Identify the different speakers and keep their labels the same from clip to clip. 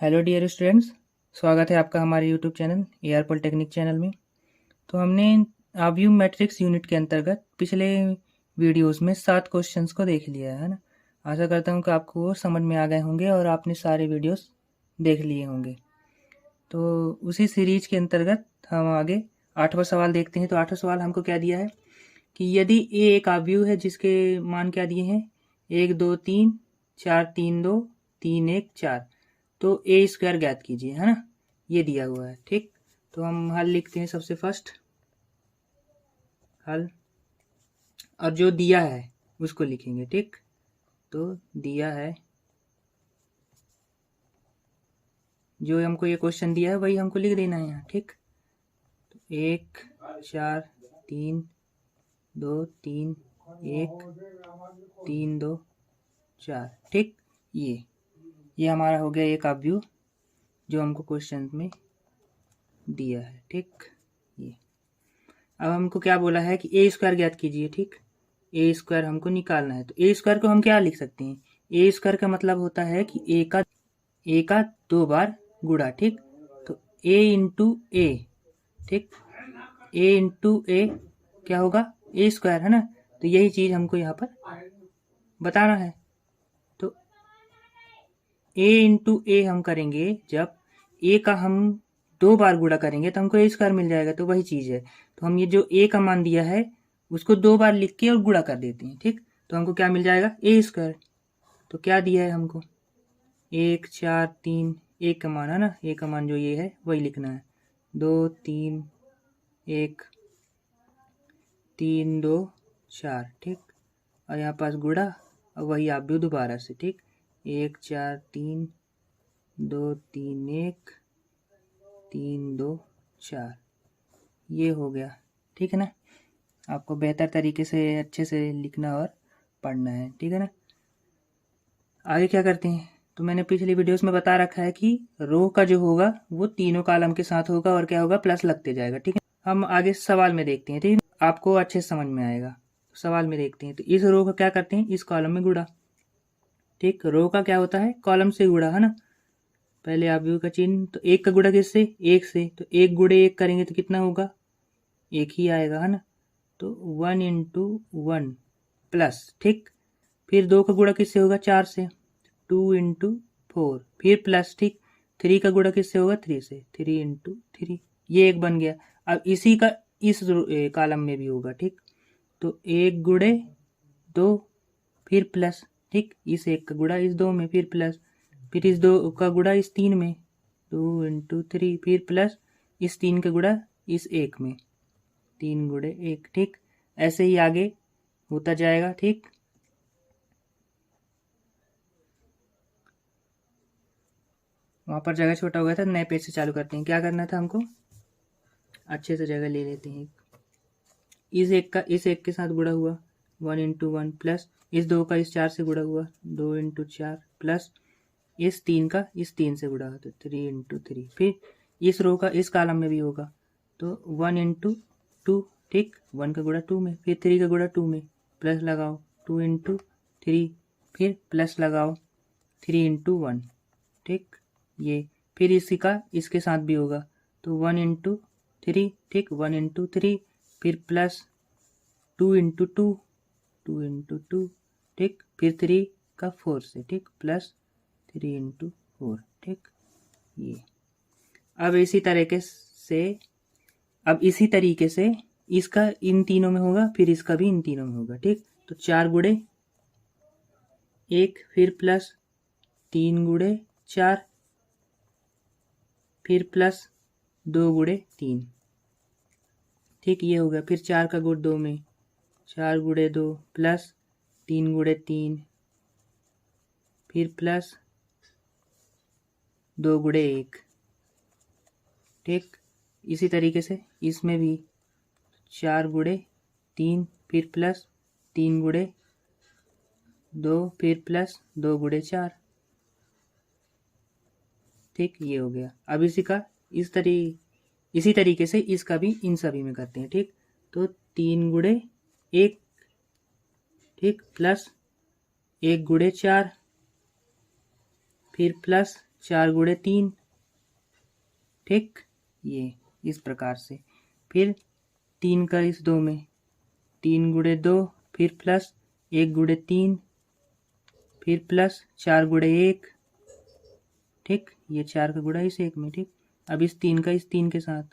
Speaker 1: Hello dear students, स्वागत है आपका हमारे YouTube channel AR polytechnic channel में। तो हमने आव्यू मैट्रिक्स यूनिट के अंतर्गत पिछले वीडियोस में 7 क्वेश्चंस को देख लिया है ना। आशा करता हूँ कि आपको वो समझ में आ गए होंगे और आपने सारे वीडियोस देख लिए होंगे। तो उसी सीरीज के अंतर्गत हम आगे 8वां सवाल देखते हैं। तो 8वां सवाल हमको क्या दिया है कि यदि ए एक आव्यूह है जिसके मान क्या दिए हैं 1 2 3 4 3 2 3 1 4, तो ए स्क्वायर ज्ञात कीजिए, है ना। ये दिया हुआ है, ठीक। तो हम हल लिखते हैं। सबसे फर्स्ट हल, और जो दिया है उसको लिखेंगे, ठीक। तो दिया है, जो हमको ये क्वेश्चन दिया है वही हमको लिख देना है यहाँ, ठीक। तो 1 4 3 2 3 1 3 2 4, ठीक। ये हमारा हो गया एक आव्यूह जो हमको क्वेश्चन में दिया है, ठीक। ये अब हमको क्या बोला है कि ए स्क्वायर ज्ञात कीजिए, ठीक। ए स्क्वायर हमको निकालना है। तो ए स्क्वायर को हम क्या लिख सकते हैं, ए स्क्वायर का मतलब होता है कि ए का 2 बार गुणा, ठीक। तो ए इंटू ए, ठीक। ए इंटू ए क्या होगा, ए स्क्वायर, है ना। तो यही चीज हमको यहाँ पर बताना है। तो ए इंटू ए हम करेंगे, जब ए का हम 2 बार गुणा करेंगे तो हमको ए स्क्वायर मिल जाएगा। तो वही चीज है। तो हम ये जो ए का मान दिया है उसको 2 बार लिख के और गुणा कर देते हैं, ठीक। तो हमको क्या मिल जाएगा, ए स्क्वायर। तो क्या दिया है हमको 1 4 3, ए का मान, है ना। ए का मान जो ये है वही लिखना है। 2 3 1 3 2 4, ठीक। और यहाँ पास गुणा और वही आप भी दोबारा से, ठीक। 1 4 3 2 3 1 3 2 4, ये हो गया, ठीक है ना। आपको बेहतर तरीके से अच्छे से लिखना और पढ़ना है, ठीक है ना। आगे क्या करते हैं, तो मैंने पिछली वीडियोस में बता रखा है कि रो का जो होगा वो तीनों कॉलम के साथ होगा और क्या होगा, प्लस लगते जाएगा, ठीक है। हम आगे सवाल में देखते हैं, ठीक है, आपको अच्छे से समझ में आएगा। सवाल में देखते हैं। तो इस रो का क्या करते हैं, इस कॉलम में गुणा, ठीक। रो का क्या होता है, कॉलम से गुणा, है ना। पहले आप व्यू का चिन्ह, तो एक का गुणा किससे, एक से। तो एक गुणे एक करेंगे तो कितना होगा, एक ही आएगा, है ना। तो 1 इंटू 1 प्लस, ठीक। फिर 2 का गुणा किससे होगा, 4 से। 2 इंटू 4 फिर प्लस, ठीक। 3 का गुणा किससे होगा, 3 से। 3 इंटू 3, ये एक बन गया। अब इसी का इस कॉलम में भी होगा, ठीक। तो 1 गुणे 2 फिर प्लस, ठीक। इस 1 का गुणा इस 2 में फिर प्लस, फिर इस 2 का गुणा इस 3 में, 2 इंटू 3 फिर प्लस, इस 3 का गुणा इस 1 में, 3 गुणे 1, ठीक। ऐसे ही आगे होता जाएगा, ठीक। वहां पर जगह छोटा हो गया था, नए पेज से चालू करते हैं। क्या करना था हमको, अच्छे से जगह ले लेते हैं। इस एक के साथ गुणा हुआ 1 इंटू 1 प्लस, इस 2 का इस 4 से गुणा हुआ 2 इंटू 4 प्लस, इस 3 का इस 3 से गुणा तो 3 इंटू 3, फिर इस रो का इस कॉलम में भी होगा तो 1 इंटू 2, ठीक। 1 का गुणा 2 में, फिर 3 का गुणा 2 में, प्लस लगाओ 2 इंटू 3, फिर प्लस लगाओ 3 इंटू 1, ठीक। ये फिर इसी का इसके साथ भी होगा तो 1 इंटू 3, ठीक। 1 इंटू 3 फिर प्लस 2 इंटू 2, 2 इंटू 2, ठीक। फिर 3 का 4 से, ठीक, प्लस 3 इंटू 4, ठीक। ये अब इसी तरीके से इसका इन तीनों में होगा, फिर इसका भी इन तीनों में होगा, ठीक। तो 4 गुणे 1 फिर प्लस 3 गुणे 4 फिर प्लस 2 गुणे 3, ठीक। ये हो गया। फिर 4 का गुण 2 में, 4 गुणे 2 प्लस 3 गुणे 3 फिर प्लस 2 गुणे 1, ठीक। इसी तरीके से इसमें भी 4 गुणे 3 फिर प्लस 3 गुणे 2 फिर प्लस 2 गुणे 4, ठीक। ये हो गया। अब इसी तरीके से इसका भी इन सभी में करते हैं, ठीक। तो 3 गुणे 1, ठीक, प्लस 1 गुणे 4 फिर प्लस 4 गुणे 3, ठीक, ये इस प्रकार से। फिर 3 का इस 2 में, 3 गुणे 2, फिर प्लस 1 गुणे 3, फिर प्लस 4 गुणे 1, ठीक, ये 4 का गुणा इस 1 में, ठीक। अब इस 3 का इस 3 के साथ,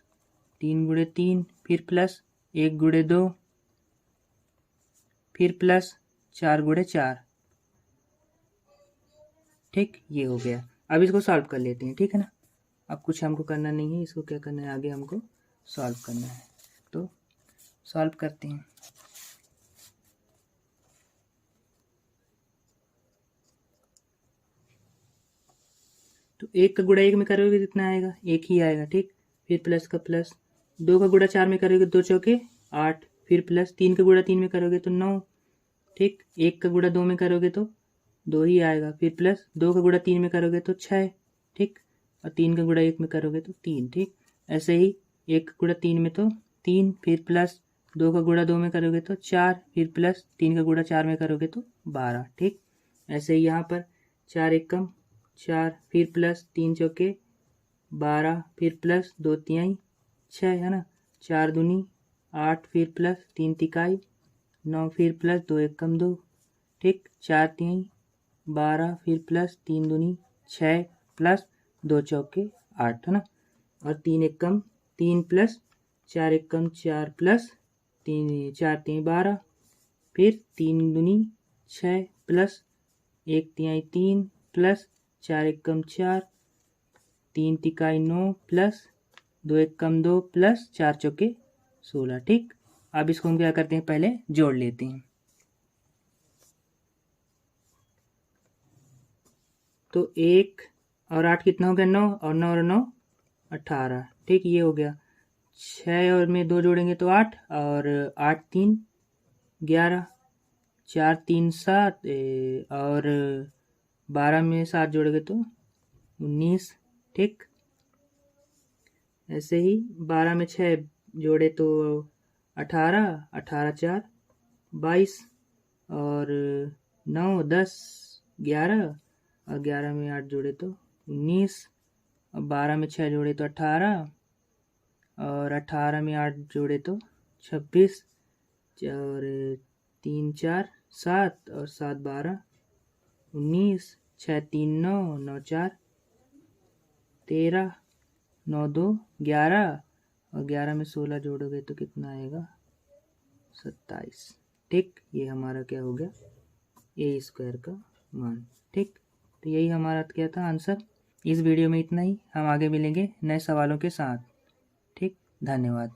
Speaker 1: 3 गुणे 3, फिर प्लस 1 गुणे 2, फिर प्लस 4 गुणे 4, ठीक, ये हो गया। अब इसको सॉल्व कर लेते हैं, ठीक है ना। अब कुछ हमको करना नहीं है, इसको क्या करना है, आगे हमको सॉल्व करना है, तो सॉल्व करते हैं। तो 1 का गुणा 1 में करोगे कितना आएगा, 1 ही आएगा, ठीक। फिर प्लस का प्लस, 2 का गुणा 4 में करोगे 2 चौके 8, फिर प्लस 3 का गुणा 3 में करोगे तो 9, ठीक। 1 का गुणा 2 में करोगे तो 2 ही आएगा, फिर प्लस 2 का गुणा 3 में करोगे तो 6, ठीक। और 3 का गुणा 1 में करोगे तो 3, ठीक। ऐसे ही 1 का गुणा 3 में तो 3, फिर प्लस 2 का गुणा 2 में करोगे तो 4, फिर प्लस 3 का गुणा 4 में करोगे तो 12, ठीक। ऐसे ही यहाँ पर 4 एकम 4, फिर प्लस 3 चौके 12, फिर प्लस 2 तिहाई 6, है ना। 4 दूनी 8, फिर प्लस 3 तिहाई 9, फिर प्लस 2 एकम 2, ठीक। 4 तिहाई 12, फिर प्लस 3 दूनी 6, प्लस 2 चौके 8, है ना। और 3 एकम 3, प्लस 4 एकम 4, प्लस 3 4 तिहाई 12, फिर 3 दूनी 6, प्लस 1 तिहाई 3, प्लस 4 एकम 4, 3 तिहाई 9, प्लस 2 एकम 2, प्लस 4 चौके 16, ठीक। अब इसको हम क्या करते हैं, पहले जोड़ लेते हैं। तो 1 और 8 कितना हो गया, 9, और 9 और 9 18, ठीक, ये हो गया। 6 और में 2 जोड़ेंगे तो 8, और 8 3 11, 4 3 7, और 12 में 7 जोड़ेंगे तो 19, ठीक। ऐसे ही 12 में 6 जोड़े तो 18, 18 4 22, और 9 10 11, और 11 में 8 जोड़े तो 19, और 12 में 6 जोड़े तो 18, और 18 में 8 जोड़े तो 26, और 3 4 7, और 7 12 19, 6 3 9, 9 4 13, 9 2 11, और 11 में 16 जोड़ोगे तो कितना आएगा, 27, ठीक। ये हमारा क्या हो गया, ए स्क्वायर का मान, ठीक। तो यही हमारा क्या था आंसर। इस वीडियो में इतना ही, हम आगे मिलेंगे नए सवालों के साथ, ठीक। धन्यवाद।